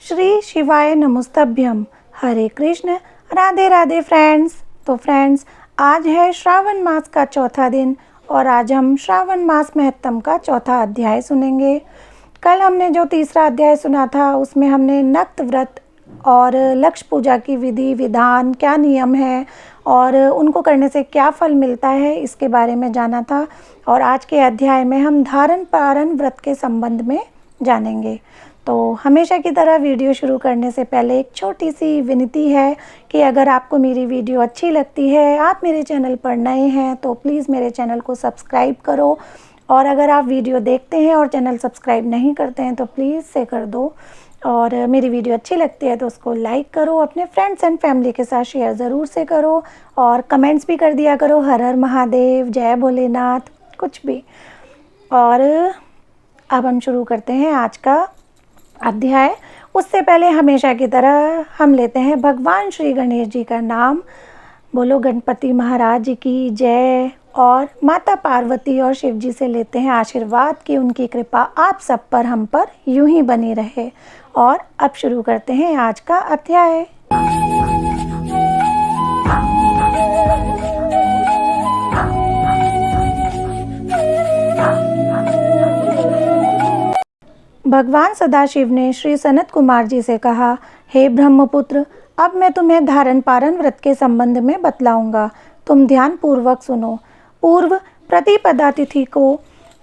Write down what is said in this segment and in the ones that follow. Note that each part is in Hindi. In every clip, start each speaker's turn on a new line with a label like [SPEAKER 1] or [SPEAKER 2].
[SPEAKER 1] श्री शिवाय नमस्तभ्यम। हरे कृष्ण, राधे राधे फ्रेंड्स। तो फ्रेंड्स, आज है श्रावण मास का चौथा दिन और आज हम श्रावण मास महत्तम का चौथा अध्याय सुनेंगे। कल हमने जो तीसरा अध्याय सुना था उसमें हमने नक्त व्रत और लक्ष्य पूजा की विधि विधान, क्या नियम है और उनको करने से क्या फल मिलता है, इसके बारे में जाना था। और आज के अध्याय में हम धारण पारण व्रत के संबंध में जानेंगे। तो हमेशा की तरह वीडियो शुरू करने से पहले एक छोटी सी विनती है कि अगर आपको मेरी वीडियो अच्छी लगती है, आप मेरे चैनल पर नए हैं, तो प्लीज़ मेरे चैनल को सब्सक्राइब करो। और अगर आप वीडियो देखते हैं और चैनल सब्सक्राइब नहीं करते हैं तो प्लीज़ से कर दो। और मेरी वीडियो अच्छी लगती है तो उसको लाइक करो, अपने फ्रेंड्स एंड फैमिली के साथ शेयर ज़रूर से करो और कमेंट्स भी कर दिया करो, हर हर महादेव, जय भोलेनाथ, कुछ भी। और अब हम शुरू करते हैं आज का अध्याय। उससे पहले हमेशा की तरह हम लेते हैं भगवान श्री गणेश जी का नाम। बोलो गणपति महाराज की जय। और माता पार्वती और शिव जी से लेते हैं आशीर्वाद कि उनकी कृपा आप सब पर, हम पर यूं ही बनी रहे। और अब शुरू करते हैं आज का अध्याय। भगवान सदाशिव ने श्री सनत कुमार जी से कहा, हे ब्रह्मपुत्र, अब मैं तुम्हें धारण पारण व्रत के संबंध में बतलाऊंगा। तुम ध्यान पूर्वक सुनो। पूर्व प्रतिपदा तिथि को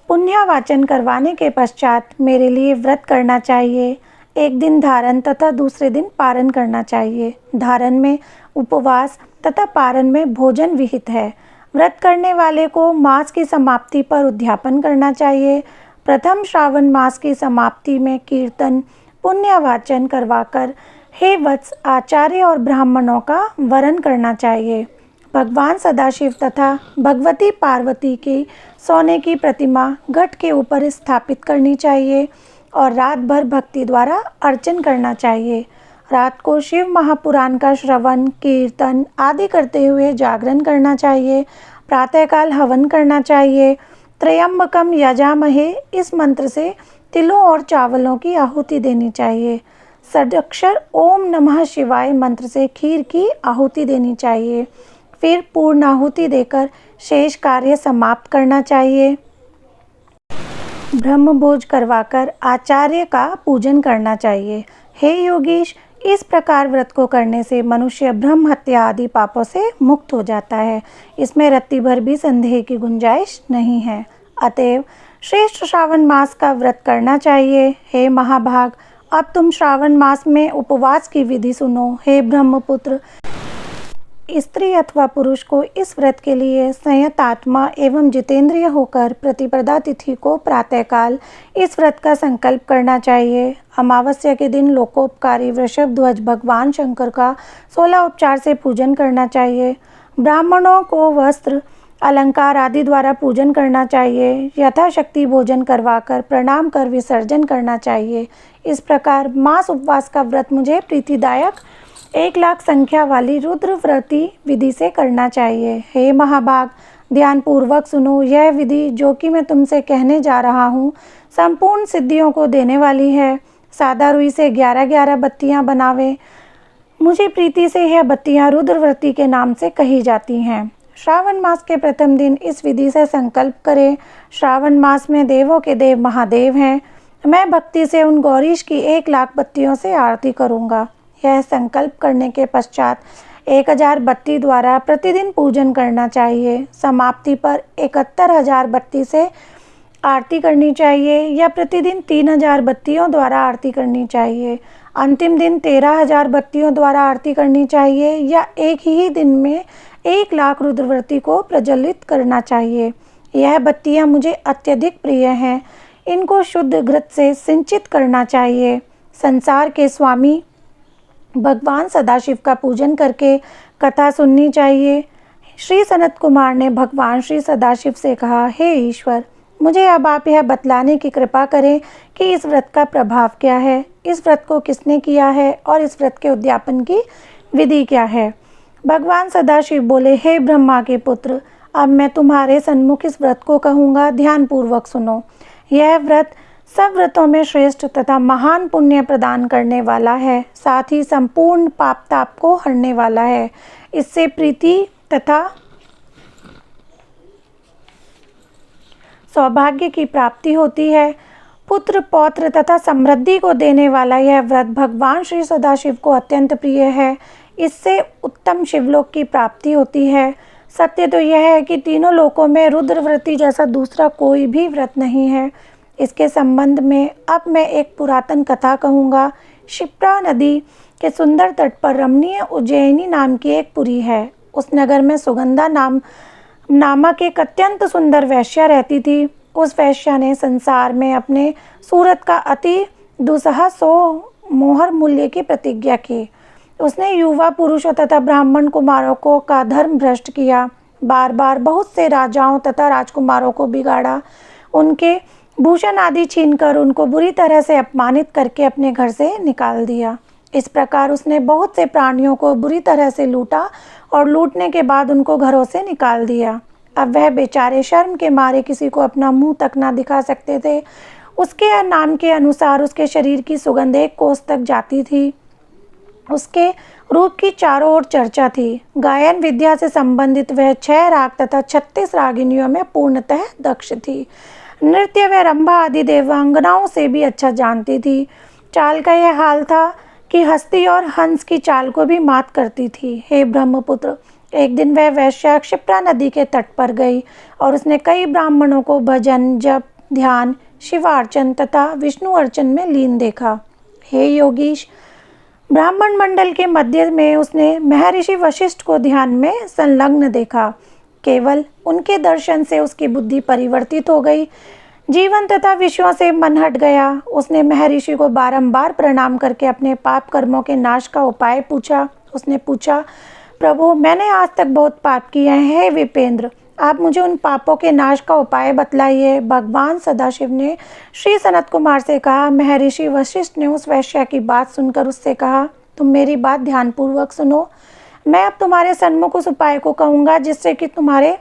[SPEAKER 1] पुण्यावाचन करवाने के पश्चात मेरे लिए व्रत करना चाहिए। एक दिन धारण तथा दूसरे दिन पारण करना चाहिए। धारण में उपवास तथा पारण में भोजन विहित है। व्रत करने वाले को मास की समाप्ति पर उद्यापन करना चाहिए। प्रथम श्रावण मास की समाप्ति में कीर्तन पुण्यवाचन करवाकर हे वत्स आचार्य और ब्राह्मणों का वरण करना चाहिए। भगवान सदाशिव तथा भगवती पार्वती की सोने की प्रतिमा घट के ऊपर स्थापित करनी चाहिए और रात भर भक्ति द्वारा अर्चन करना चाहिए। रात को शिव महापुराण का श्रवण कीर्तन आदि करते हुए जागरण करना चाहिए। प्रातःकाल हवन करना चाहिए। त्र्यंबकम यजामहे इस मंत्र से तिलों और चावलों की आहुति देनी चाहिए। षडक्षर ओम नमः शिवाय मंत्र से खीर की आहुति देनी चाहिए। फिर पूर्ण आहुति देकर शेष कार्य समाप्त करना चाहिए। ब्रह्मभोज करवाकर आचार्य का पूजन करना चाहिए। हे योगीश, इस प्रकार व्रत को करने से मनुष्य ब्रह्म हत्या आदि पापों से मुक्त हो जाता है। इसमें रत्ती भर भी संदेह की गुंजाइश नहीं है। अतएव श्रेष्ठ श्रावण मास का व्रत करना चाहिए। हे महाभाग, अब तुम श्रावण मास में उपवास की विधि सुनो। हे ब्रह्मपुत्र, स्त्री अथवा पुरुष को इस व्रत के लिए संयत आत्मा एवं जितेंद्रिय होकर प्रतिपदा तिथि को प्रातःकाल इस व्रत का संकल्प करना चाहिए। अमावस्या के दिन लोकोपकारी वृषभ ध्वज भगवान शंकर का 16 उपचार से पूजन करना चाहिए। ब्राह्मणों को वस्त्र अलंकार आदि द्वारा पूजन करना चाहिए। यथाशक्ति भोजन करवाकर प्रणाम कर विसर्जन करना चाहिए। इस प्रकार मास उपवास का व्रत मुझे प्रीतिदायक 1,00,000 संख्या वाली रुद्र व्रती विधि से करना चाहिए। हे महाभाग, ध्यान पूर्वक सुनो। यह विधि जो कि मैं तुमसे कहने जा रहा हूँ संपूर्ण सिद्धियों को देने वाली है। सादा रुई से 11-11 बत्तियाँ बनावे। मुझे प्रीति से यह बत्तियाँ रुद्रव्रती के नाम से कही जाती हैं। श्रावण मास के प्रथम दिन इस विधि से संकल्प करें। श्रावण मास में देवों के देव महादेव हैं। मैं भक्ति से उन गौरीश की 1,00,000 बत्तियों से आरती करूँगा। यह संकल्प करने के पश्चात 1000 बत्ती द्वारा प्रतिदिन पूजन करना चाहिए। समाप्ति पर 71,000 बत्ती से आरती करनी चाहिए या प्रतिदिन 3,000 बत्तियों द्वारा आरती करनी चाहिए। अंतिम दिन 13,000 बत्तियों द्वारा आरती करनी चाहिए या एक ही दिन में 1,00,000 रुद्रव्रती को प्रज्वलित करना चाहिए। यह बत्तियाँ मुझे अत्यधिक प्रिय हैं। इनको शुद्ध घृत से सिंचित करना चाहिए। संसार के स्वामी भगवान सदाशिव का पूजन करके कथा सुननी चाहिए। श्री सनत कुमार ने भगवान श्री सदाशिव से कहा, हे ईश्वर, मुझे अब आप यह बतलाने की कृपा करें कि इस व्रत का प्रभाव क्या है, इस व्रत को किसने किया है और इस व्रत के उद्यापन की विधि क्या है। भगवान सदाशिव बोले, हे ब्रह्मा के पुत्र, अब मैं तुम्हारे सन्मुख इस व्रत को कहूँगा, ध्यान पूर्वक सुनो। यह व्रत सब व्रतों में श्रेष्ठ तथा महान पुण्य प्रदान करने वाला है, साथ ही संपूर्ण पाप ताप को हरने वाला है। इससे प्रीति तथा सौभाग्य की प्राप्ति होती है। पुत्र पौत्र तथा समृद्धि को देने वाला यह व्रत भगवान श्री सदाशिव को अत्यंत प्रिय है। इससे उत्तम शिवलोक की प्राप्ति होती है। सत्य तो यह है कि तीनों लोकों में रुद्रव्रती जैसा दूसरा कोई भी व्रत नहीं है। इसके संबंध में अब मैं एक पुरातन कथा कहूँगा। क्षिप्रा नदी के सुंदर तट पर रमणीय उज्जैनी नाम की एक पुरी है। उस नगर में सुगंधा नामक एक अत्यंत सुंदर वैश्या रहती थी। उस वैश्या ने संसार में अपने सूरत का अति दुसह 100 मोहर मूल्य की प्रतिज्ञा की। उसने युवा पुरुषों तथा ब्राह्मण कुमारों को का धर्म भ्रष्ट किया, बार बार बहुत से राजाओं तथा राजकुमारों को बिगाड़ा, उनके भूषण आदि छीनकर उनको बुरी तरह से अपमानित करके अपने घर से निकाल दिया। इस प्रकार उसने बहुत से प्राणियों को बुरी तरह से लूटा और लूटने के बाद उनको घरों से निकाल दिया। अब वह बेचारे शर्म के मारे किसी को अपना मुंह तक ना दिखा सकते थे। उसके नाम के अनुसार उसके शरीर की सुगंध 1 कोस तक जाती थी। उसके रूप की चारों ओर चर्चा थी। गायन विद्या से संबंधित वह 6 राग तथा 36 रागिनियों में पूर्णतः दक्ष थी। नृत्य व रंभा आदि देवांगनाओं से भी अच्छा जानती थी। चाल का यह हाल था कि हस्ती और हंस की चाल को भी मात करती थी। हे ब्रह्मपुत्र, एक दिन वह वैश्या क्षिप्रा नदी के तट पर गई और उसने कई ब्राह्मणों को भजन, जप, ध्यान, शिवार्चन तथा विष्णु अर्चन में लीन देखा। हे योगीश, ब्राह्मण मंडल के मध्य में उसने महर्षि वशिष्ठ को ध्यान में संलग्न देखा। केवल उनके दर्शन से उसकी बुद्धि परिवर्तित हो गई। जीवन तथा विषयों से मन हट गया। उसने महर्षि को बारंबार प्रणाम करके अपने पाप कर्मों के नाश का उपाय पूछा। उसने पूछा, प्रभु, मैंने आज तक बहुत पाप किए हैं। हे विपेंद्र, आप मुझे उन पापों के नाश का उपाय बतलाइए। भगवान सदाशिव ने श्री सनत कुमार से कहा। महर्षि वशिष्ठ ने उस वैश्या की बात सुनकर उससे कहा, तुम मेरी बात ध्यानपूर्वक सुनो। मैं अब तुम्हारे सन्मुख उस उपाय को कहूँगा जिससे कि तुम्हारे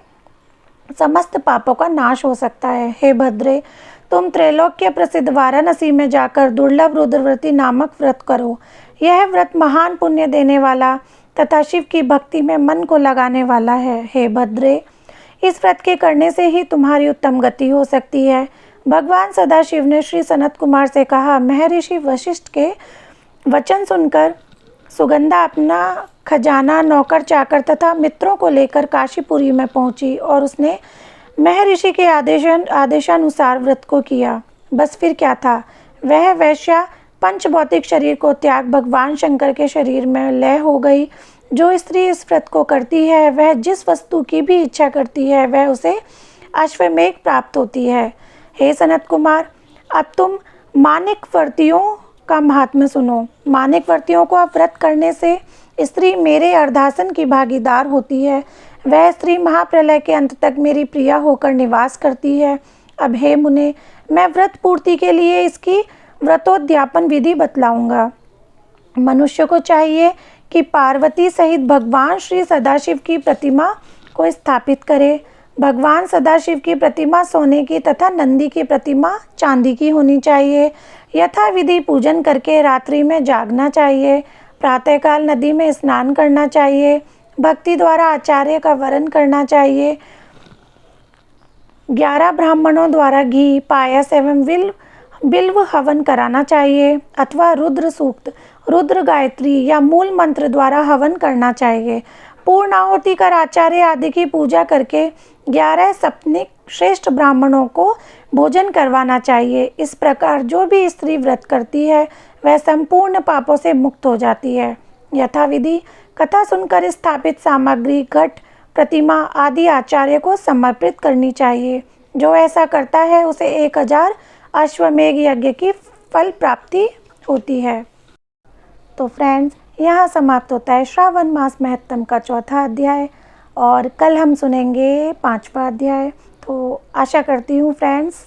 [SPEAKER 1] समस्त पापों का नाश हो सकता है। हे भद्रे, तुम त्रैलोक्य प्रसिद्ध वाराणसी में जाकर दुर्लभ रुद्रव्रती नामक व्रत करो। यह व्रत महान पुण्य देने वाला तथा शिव की भक्ति में मन को लगाने वाला है। हे भद्रे, इस व्रत के करने से ही तुम्हारी उत्तम गति हो सकती है। भगवान सदाशिव ने श्री सनत कुमार से कहा। महर्षि वशिष्ठ के वचन सुनकर सुगंधा अपना खजाना, नौकर चाकर तथा मित्रों को लेकर काशीपुरी में पहुंची और उसने महर्षि के आदेशानुसार व्रत को किया। बस फिर क्या था, वह वैश्या पंचभौतिक शरीर को त्याग भगवान शंकर के शरीर में लय हो गई। जो स्त्री इस व्रत को करती है वह जिस वस्तु की भी इच्छा करती है वह उसे अश्वमेघ प्राप्त होती है। हे सनत कुमार, अब तुम मानिक व्रतियों का महात्म्य सुनो। मानिक व्रतियों को व्रत करने से स्त्री मेरे अर्धासन की भागीदार होती है। वह स्त्री महाप्रलय के अंत तक मेरी प्रिया होकर निवास करती है। अब हे मुने, मैं व्रत पूर्ति के लिए इसकी व्रतोद्यापन विधि बतलाऊंगा। मनुष्य को चाहिए कि पार्वती सहित भगवान श्री सदाशिव की प्रतिमा को स्थापित करे। भगवान सदाशिव की प्रतिमा सोने की तथा नंदी की प्रतिमा चांदी की होनी चाहिए। यथाविधि पूजन करके रात्रि में जागना चाहिए। प्रातःकाल नदी में स्नान करना चाहिए। भक्ति द्वारा आचार्य का वरण करना चाहिए। 11 ब्राह्मणों द्वारा घी, पायस एवं बिल्व हवन कराना चाहिए अथवा रुद्र सूक्त, रुद्र गायत्री या मूल मंत्र द्वारा हवन करना चाहिए। पूर्ण आहुति कर आचार्य आदि की पूजा करके 11 सपनिक श्रेष्ठ ब्राह्मणों को भोजन करवाना चाहिए। इस प्रकार जो भी स्त्री व्रत करती है वह संपूर्ण पापों से मुक्त हो जाती है। यथाविधि कथा सुनकर स्थापित सामग्री, घट, प्रतिमा आदि आचार्य को समर्पित करनी चाहिए। जो ऐसा करता है उसे 1000 अश्वमेघ यज्ञ की फल प्राप्ति होती है। तो फ्रेंड्स, यहाँ समाप्त होता है श्रावण मास महत्तम का 4था अध्याय और कल हम सुनेंगे 5वां अध्याय। तो आशा करती हूँ फ्रेंड्स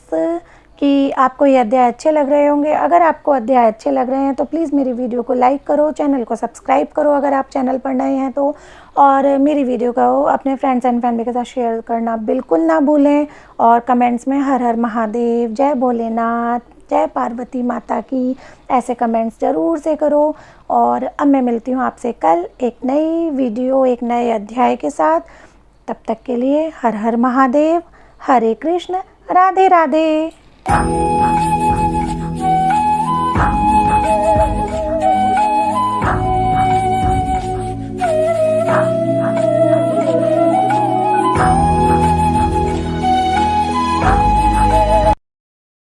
[SPEAKER 1] कि आपको ये अध्याय अच्छे लग रहे होंगे। अगर आपको अध्याय अच्छे लग रहे हैं तो प्लीज़ मेरी वीडियो को लाइक करो, चैनल को सब्सक्राइब करो अगर आप चैनल पर नए हैं तो, और मेरी वीडियो को अपने फ्रेंड्स एंड फैमिली के साथ शेयर करना बिल्कुल ना भूलें। और कमेंट्स में हर हर महादेव, जय भोलेनाथ, जय पार्वती माता की। ऐसे कमेंट्स ज़रूर से करो। और अब मैं मिलती हूँ आपसे कल एक नई वीडियो, एक नए अध्याय के साथ। तब तक के लिए हर हर महादेव, हरे कृष्ण, राधे राधे।